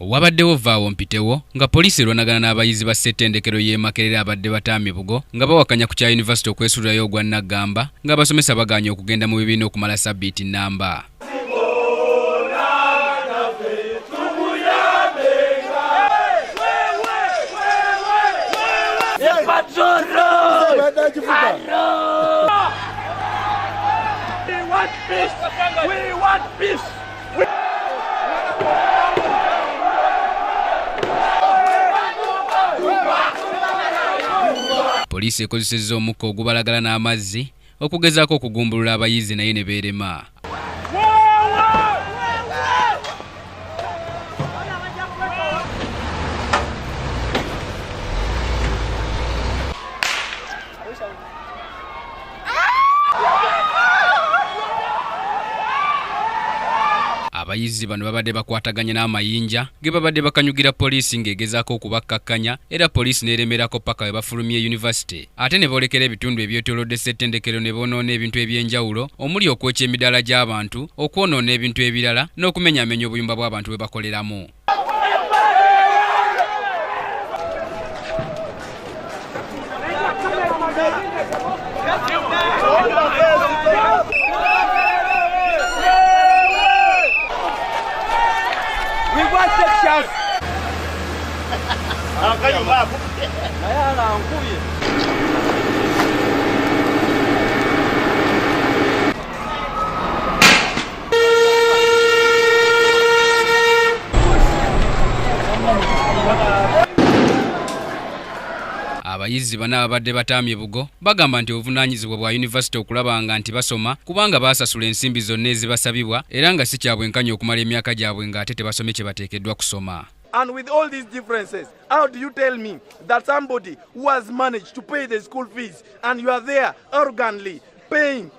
Wabaddewo vaawo mpitewo nga poliisi erwanagana n'abayizi ba ssettendekero y'e Makerere abadde bataamibugo nga bawakanya ku kya yunivasite okwesuulirayo ogwa Naggamba ng'abasomesa bagaanye okugenda mu bibiina okumala sabbiiti nnamba. Poliisi ekozesezza omukka ogubalagala n'amazzi okugezaako okugumbulula abayizi naye ne beerema. Abayizi bano babadde bakwataganya n'amayinja ge babadde bakanyugira poliisi ng'egezaako okubakkakkanya era poliisi n'eremerako paka we bafulumye yunivasite ate ne boolekera ebitundu ebyetoolodde ssettendekero ne boonoona ebintu eby'enjawulo omuli okwokya emidaala gy'abantu okwonoona ebintu ebirala n'okumenyaamenya obuyumba bw'abantu bwe bakoleramu. Abayizi bana abadde bataamye bugo bagamba nti obuvunaanyizibwa bwa yunivasite okulabanga nti basoma kubanga baasasula ensimbi zonna ezibasabibwa era nga si kyabwenkanya okumala emyaka gyabwe ng'ate tebasome kye bateekeddwa kusoma. And with all these differences, how do you tell me that somebody who has managed to pay the school fees and you are there arrogantly paying,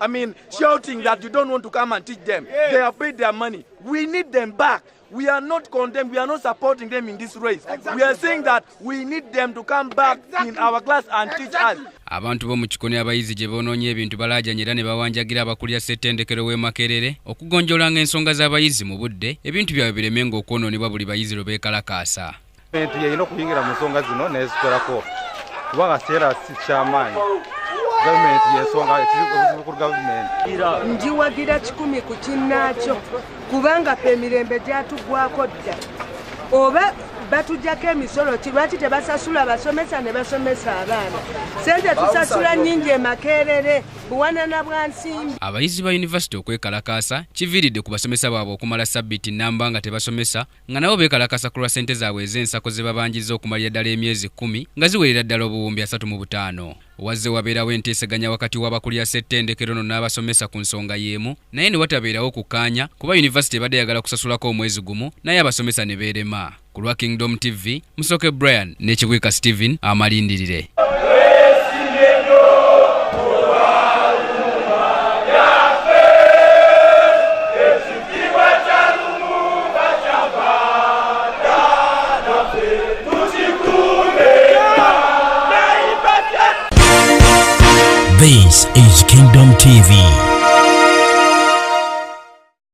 shouting that you don't want to come and teach them? They have paid their money. We need them back. We are not condemned. We are not supporting them in this race. We are saying that we need them to come back in our class and teach us. Abantu b'omu kikoni abayizi gye boonoonye ebintu balaajanya era ne bawanjagira abakulira ssettendekero w'e Makerere okugonjoolanga ensonga z'abayizi mu budde ebintu byabwe biremenga okwonoonebwa buli bayizi lwe beekalakaasa. Gavumenti yeyina okuyingira mu nsonga zino n'ezikolako kubanga seera si kyamaanyi. Gavumenti y'ensonga ekizibu ku gavumenti. Njiwagira 10 ku kinnaakyo kubanga ffe emirembe gyatuggwako dda. Oba batujjako emisolo lwaki tebasasula basomesa ne basomesa abaana? Sente tusasula nnyingi e Makerere buwanana bwa nsimbi. Abayizi ba yunivasite okwekalakaasa kiviiridde ku basomesa baabwe okumala sabbiiti nnamba nga tebasomesa nga nabo beekalakaasa ku lwa ssente zaabwe ez'ensako ze babanjizza okumalira ddala emyezi 10 nga ziwerera ddala obuwumbi 35. Wazze wabeerawo enteeseganya wakati w'abakulira ssettendekero no n'abasomesa ku nsonga y'emu naye ne watabeerawo kukkaanya kuba yunivasite ebadde yagala kusasulako omwezi gumu naye abasomesa ne beerema. Ku lwa Kingdom TV, Musoke Brian n'Ekibweka Steven amalindirire. This is Kingdom TV.